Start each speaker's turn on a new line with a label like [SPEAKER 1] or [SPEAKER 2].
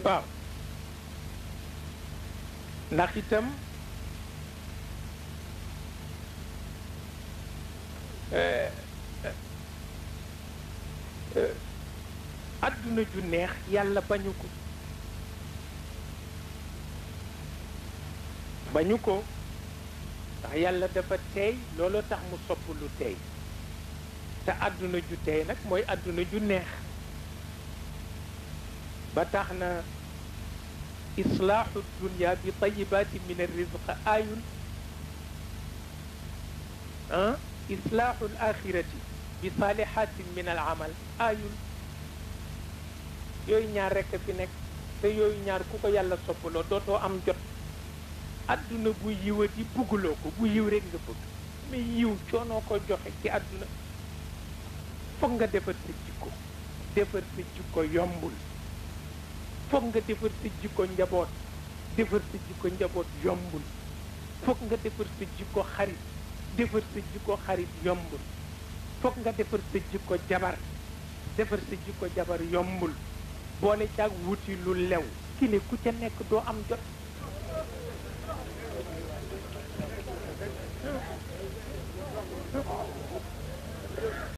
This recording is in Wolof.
[SPEAKER 1] waaw ndax itam adduna ju neex yàlla bañu ko ndax yàlla dafa teey looloo tax mu sopp lu teey te adduna ju teey nag mooy adduna ju neex ba tax na islaaxu dunya bi tayibaati min arrizq aayun islaaxu alaxirati bi saalihatin min alamal aayun yooyu ñaar rekk fi nekk te yooyu ñaar ku ko yàlla soppaloo dootoo am jot adduna bu yiwati bugguloo ko bu yiw rek nga bëgg mais yiw coonoo ko joxe ci adduna foog nga defar sa jikko defar sa jikko yombul foog nga defar sa jikko njaboot defar sa jikko njaboot yombul foog nga defar sa jikko xarit defar sa jikko xarit yombul foog nga defar sa jikko jabar defar sa jikko jabar yombul boole caag wuti lu lew kile ku ca nekk doo am jot